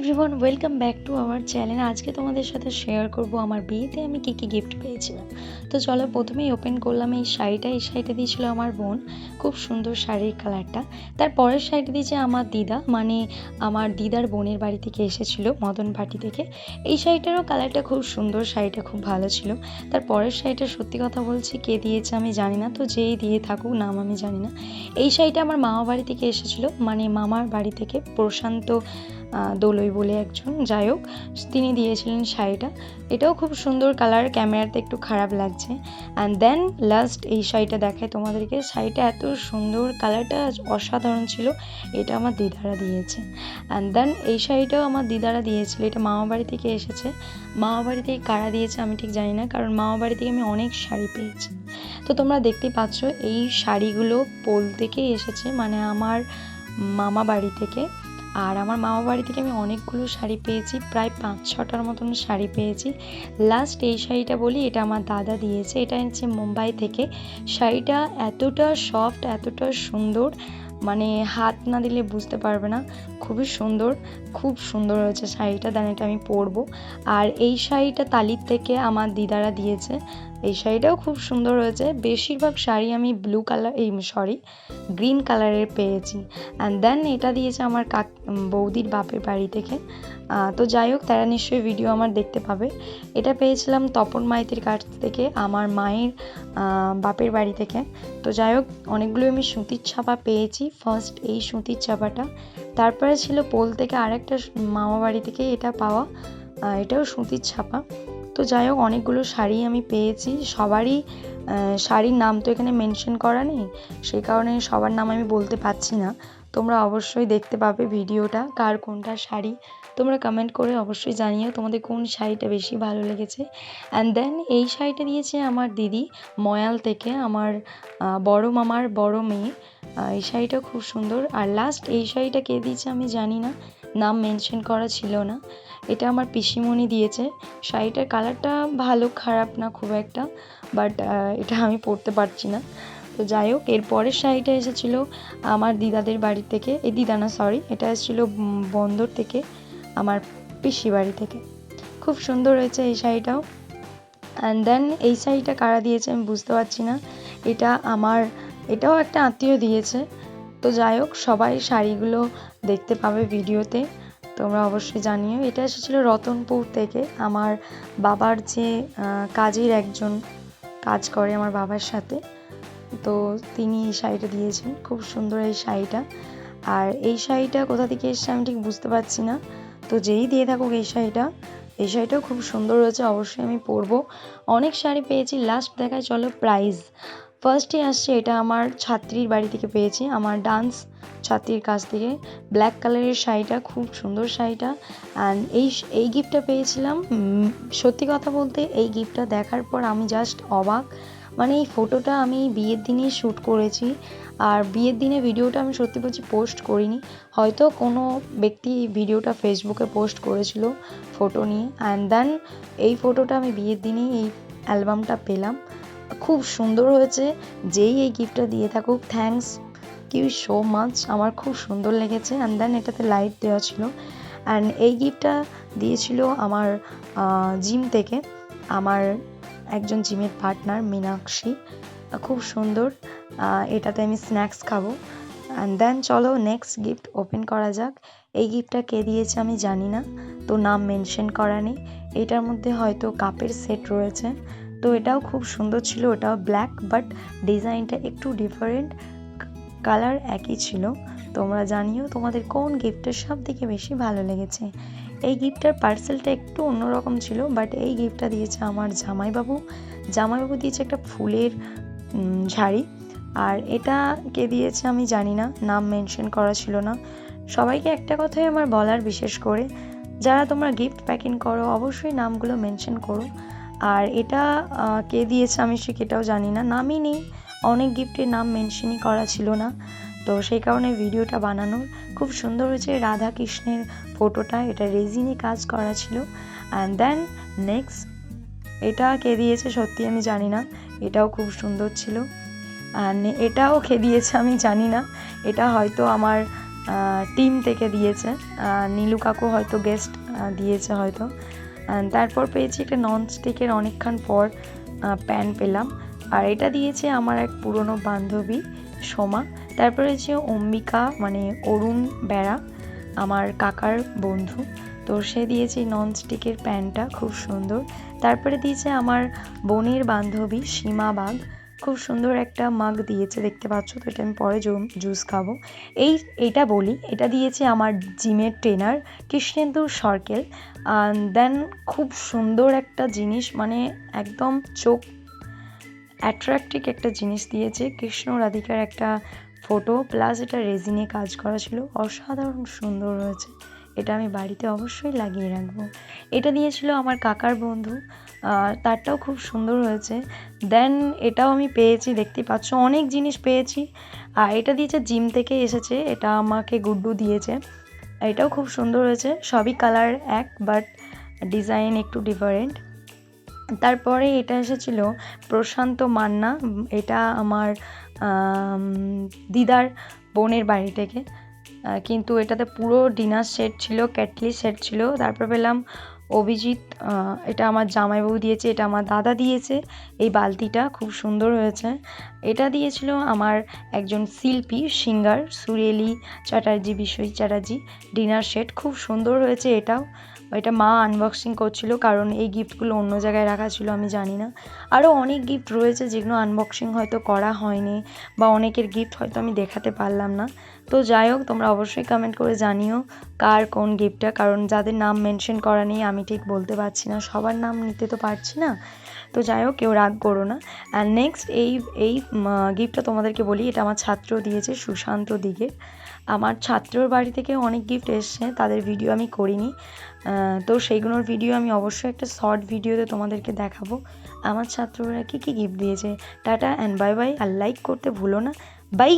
Everyone welcome back to our channel. আজকে তোমাদের সাথে শেয়ার করব আমার বিয়েতে আমি কী কী গিফট পেয়েছিলাম। তো চলো প্রথমেই ওপেন করলাম এই শাড়িটা দিয়েছিল আমার বোন, খুব সুন্দর শাড়ির কালারটা। তারপরের শাড়িটা দিয়েছে আমার দিদা, মানে আমার দিদার বোনের বাড়ি থেকে এসেছিলো মদনবাটি থেকে। এই শাড়িটারও কালারটা খুব সুন্দর, শাড়িটা খুব ভালো ছিল। তারপরের শাড়িটা সত্যি কথা বলছি কে দিয়েছে আমি জানি না, তো যেই দিয়ে থাকুক নাম আমি জানি না। এই শাড়িটা আমার মামা বাড়ি থেকে এসেছিলো, মানে মামার বাড়ি থেকে প্রশান্ত দোলই বলে একজন, যাই হোক তিনি দিয়েছিলেন শাড়িটা। এটাও খুব সুন্দর কালার, ক্যামেরাতে একটু খারাপ লাগছে। অ্যান্ড দেন লাস্ট এই শাড়িটা দেখায় তোমাদেরকে। শাড়িটা এত সুন্দর, কালারটা অসাধারণ ছিল। এটা আমার দিদারা দিয়েছে। অ্যান্ড দেন এই শাড়িটাও আমার দিদারা দিয়েছিল, এটা মামা বাড়ি থেকে এসেছে। মামা বাড়ি থেকে কারা দিয়েছে আমি ঠিক জানি না, কারণ মামা বাড়ি থেকে আমি অনেক শাড়ি পেয়েছি। তো তোমরা দেখতেই পাচ্ছ এই শাড়িগুলো পোল থেকে এসেছে, মানে আমার মামা বাড়ি থেকে। আর আমার মামা বাড়ি থেকে আমি অনেকগুলো শাড়ি পেয়েছি, প্রায় 5-6টার মতন শাড়ি পেয়েছি। লাস্ট এই শাড়িটা বলি, এটা আমার দাদা দিয়েছে, এটা এনেছে মুম্বাই থেকে। শাড়িটা এতটা সফট, এতটা সুন্দর, মানে হাত না দিলে বুঝতে পারবে না, খুবই সুন্দর, খুব সুন্দর হয়েছে শাড়িটা। দেন এটা আমি পরবো। আর এই শাড়িটা তালির থেকে আমার দিদারা দিয়েছে, এই শাড়িটাও খুব সুন্দর হয়েছে। বেশিরভাগ শাড়ি আমি ব্লু কালার, গ্রিন কালারের পেয়েছি। অ্যান্ড দেন এটা দিয়েছে আমার বৌদির বাপের বাড়ি থেকে। তো যাই হোক, তারা নিশ্চয়ই ভিডিও আমার দেখতে পাবে। এটা পেয়েছিলাম তপন মাইতির কাছ থেকে, আমার মায়ের বাপের বাড়ি থেকে। তো যাই হোক, অনেকগুলো আমি সুতির ছাপা পেয়েছি। ফার্স্ট এই সুতির ছাপাটা, তারপরে ছিল পোল থেকে আরেকটা মামা বাড়ি থেকে এটা পাওয়া, এটাও সুতির ছাপা। তো যাই হোক, অনেকগুলো শাড়ি আমি পেয়েছি। সবারই শাড়ির নাম তো এখানে মেনশন করা নেই, সেই কারণে সবার নাম আমি বলতে পারছি না। তোমরা অবশ্যই দেখতে পাবে ভিডিওটা, কার কোনটা শাড়ি তোমরা কমেন্ট করে অবশ্যই জানিও তোমাদের কোন শাড়িটা বেশি ভালো লেগেছে। অ্যান্ড দেন এই শাড়িটা দিয়েছে আমার দিদি ময়াল থেকে, আমার বড় মামার বড় মেয়ে। এই শাড়িটা খুব সুন্দর। আর লাস্ট এই শাড়িটা কে দিয়েছে আমি জানি না, নাম মেনশন করা ছিল না। এটা আমার পিসিমণি দিয়েছে। শাড়িটার কালারটা ভালো, খারাপ না খুব একটা, বাট এটা আমি পরতে পারছি না। তো যাই হোক, এর পরের শাড়িটা এসেছিলো আমার দিদাদের বাড়ি থেকে, এই দিদা না সরি, এটা এসেছিলো বন্দর থেকে, আমার পিসি বাড়ি থেকে। খুব সুন্দর হয়েছে এই শাড়িটাও। অ্যান্ড দেন এই শাড়িটা কারা দিয়েছে আমি বুঝতে পারছি না, এটাও একটা আত্মীয় দিয়েছে। তো যাই হোক, সবাই শাড়িগুলো দেখতে পাবে ভিডিওতে, তোমরা অবশ্যই জানিও। এটা এসেছিলো রতনপুর থেকে, আমার বাবার যে কাজের একজন কাজ করে আমার বাবার সাথে, তো তিনি এই শাড়িটা দিয়েছেন। খুব সুন্দর এই শাড়িটা। আর এই শাড়িটা কোথা থেকে এসছে আমি ঠিক বুঝতে পারছি না, তো যেই দিয়ে থাকুক এই শাড়িটাও খুব সুন্দর হয়েছে, অবশ্যই আমি পরবো। অনেক শাড়ি পেয়েছি। লাস্ট দেখায় চলো প্রাইস। ফার্স্টে আসছে, এটা আমার ছাত্রীর বাড়ি থেকে পেয়েছি, আমার ডান্স ছাত্রীর কাছ থেকে। ব্ল্যাক কালারের শাড়িটা, খুব সুন্দর শাড়িটা। অ্যান্ড এই গিফটটা পেয়েছিলাম। সত্যি কথা বলতে এই গিফটটা দেখার পর আমি জাস্ট অবাক, মানে এই ফটোটা আমি বিয়ের দিনেই শ্যুট করেছি। আর বিয়ের দিনে ভিডিওটা আমি সত্যি বলছি পোস্ট করিনি, হয়তো কোনো ব্যক্তি ভিডিওটা ফেসবুকে পোস্ট করেছিল ফটো নিয়ে। অ্যান্ড দেন এই ফটোটা আমি বিয়ের দিনেই এই অ্যালবামটা পেলাম, খুব সুন্দর হয়েছে। যেই এই গিফটটা দিয়ে থাকুক, থ্যাঙ্কস ইউ সো মাচ, আমার খুব সুন্দর লেগেছে। অ্যান্ড দেন এটাতে লাইট দেওয়া ছিল। অ্যান্ড এই গিফটটা দিয়েছিল আমার জিম থেকে, আমার একজন জিমের পার্টনার মীনাক্ষী, খুব সুন্দর। এটাতে আমি স্ন্যাক্স খাবো। অ্যান্ড দেন চলো নেক্সট গিফট ওপেন করা যাক। এই গিফটটা কে দিয়েছে আমি জানি না, তো নাম মেনশন করা নেই। এটার মধ্যে হয়তো কাপের সেট রয়েছে। তো এটাও খুব সুন্দর ছিল, ওটাও ব্ল্যাক, বাট ডিজাইনটা একটু ডিফারেন্ট, কালার একই ছিল। তোমরা জানিও তোমাদের কোন গিফটটা সব থেকে বেশি ভালো লেগেছে। এই গিফটটার পার্সেলটা একটু অন্যরকম ছিল, বাট এই গিফটটা দিয়েছে আমার জামাইবাবু দিয়েছে একটা ফুলের ঝাড়ি। আর এটা কে দিয়েছে আমি জানি না, নাম মেনশন করা ছিল না। সবাইকে একটা কথাই আমার বলার, বিশেষ করে যারা তোমরা গিফট প্যাকিং করো অবশ্যই নামগুলো মেনশন করো। আর এটা কে দিয়েছে আমি সেটাও জানি না, নামই নেই, অনেক গিফটের নাম মেনশনই করা ছিল না, তো সেই কারণে ভিডিওটা বানানোর। খুব সুন্দর হয়েছে রাধা কৃষ্ণের ফটোটা, এটা রেজিনে কাজ করা ছিল। অ্যান্ড দেন নেক্সট এটা কে দিয়েছে সত্যি আমি জানি না, এটাও খুব সুন্দর ছিল। অ্যান্ড এটাও কে দিয়েছে আমি জানি না, এটা হয়তো আমার টিম থেকে দিয়েছে, নীলু কাকু হয়তো গেস্ট দিয়েছে হয়তো। তারপর পেয়েছি একটা ননস্টিকের অনেকক্ষণ পর প্যান পেলাম, আর এটা দিয়েছে আমার এক পুরনো বান্ধবী সোমা। তারপরে হচ্ছে অম্বিকা মানে অরুণ বেড়া, আমার কাকার বন্ধু, তো সে দিয়েছে ননস্টিকের প্যানটা, খুব সুন্দর। তারপরে দিয়েছে আমার বোনের বান্ধবী সীমা বাগ, খুব সুন্দর একটা মাগ দিয়েছে, দেখতে পাচ্ছ তো, এটা আমি পরে জুস খাবো। এইটা বলি, এটা দিয়েছে আমার জিমের ট্রেনার কৃষ্ণেন্দু সরকেল। দেন খুব সুন্দর একটা জিনিস, মানে একদম চোখ অ্যাট্রাক্টিভ একটা জিনিস দিয়েছে, কৃষ্ণ রাধিকার একটা ফটো, প্লাস এটা রেজিনে কাজ করা ছিল, অসাধারণ সুন্দর হয়েছে। এটা আমি বাড়িতে অবশ্যই লাগিয়ে রাখবো। এটা দিয়েছিল আমার কাকার বন্ধু, তারটাও খুব সুন্দর হয়েছে। দেন এটাও আমি পেয়েছি, দেখতেই পাচ্ছ অনেক জিনিস পেয়েছি। আর এটা দিয়েছে জিম থেকে এসেছে, এটা আমাকে গুড্ডু দিয়েছে, এটাও খুব সুন্দর হয়েছে। সবই কালার এক, বাট ডিজাইন একটু ডিফারেন্ট। তারপরে এটা এসেছিল প্রশান্ত মান্না, এটা আমার দিদার বোনের বাড়ি থেকে, কিন্তু এটাতে পুরো ডিনার সেট ছিল, ক্যাটলি সেট ছিল। তারপর পেলাম অভিজিৎ, এটা আমার জামাইবাবু দিয়েছে, এটা আমার দাদা দিয়েছে, এই বালতিটা খুব সুন্দর হয়েছে। এটা দিয়েছিল আমার একজন শিল্পী সিঙ্গার সুরেলি চ্যাটার্জি, বিশ্বই চ্যাটার্জি, ডিনার সেট, খুব সুন্দর হয়েছে এটাও। এটা মা আনবক্সিং করছিল, কারণ এই গিফটগুলো অন্য জায়গায় রাখা ছিল, আমি জানি না। আরও অনেক গিফট রয়েছে যেগুলো আনবক্সিং হয়তো করা হয়নি, বা অনেকের গিফট হয়তো আমি দেখাতে পারলাম না। তো যাই হোক, তোমরা অবশ্যই কমেন্ট করে জানিও কার কোন গিফটটা, কারণ যাদের নাম মেনশন করা নেই আমি ঠিক বলতে পারছি না, সবার নাম নিতে তো পারছি না। তো যাই হোক, কেউ রাগ করো না। অ্যান্ড নেক্সট এই গিফটটা তোমাদেরকে বলি, এটা আমার ছাত্র দিয়েছে, সুশান্ত দিকে। আমার ছাত্রর বাড়ি থেকে অনেক গিফট এসছে, তাদের ভিডিও আমি করিনি, তো সেইগুলোর ভিডিও আমি অবশ্যই একটা শর্ট ভিডিওতে তোমাদেরকে দেখাবো আমার ছাত্ররা কী কী গিফট দিয়েছে। টাটা অ্যান্ড বাই বাই, আর লাইক করতে ভুলো না। বাই।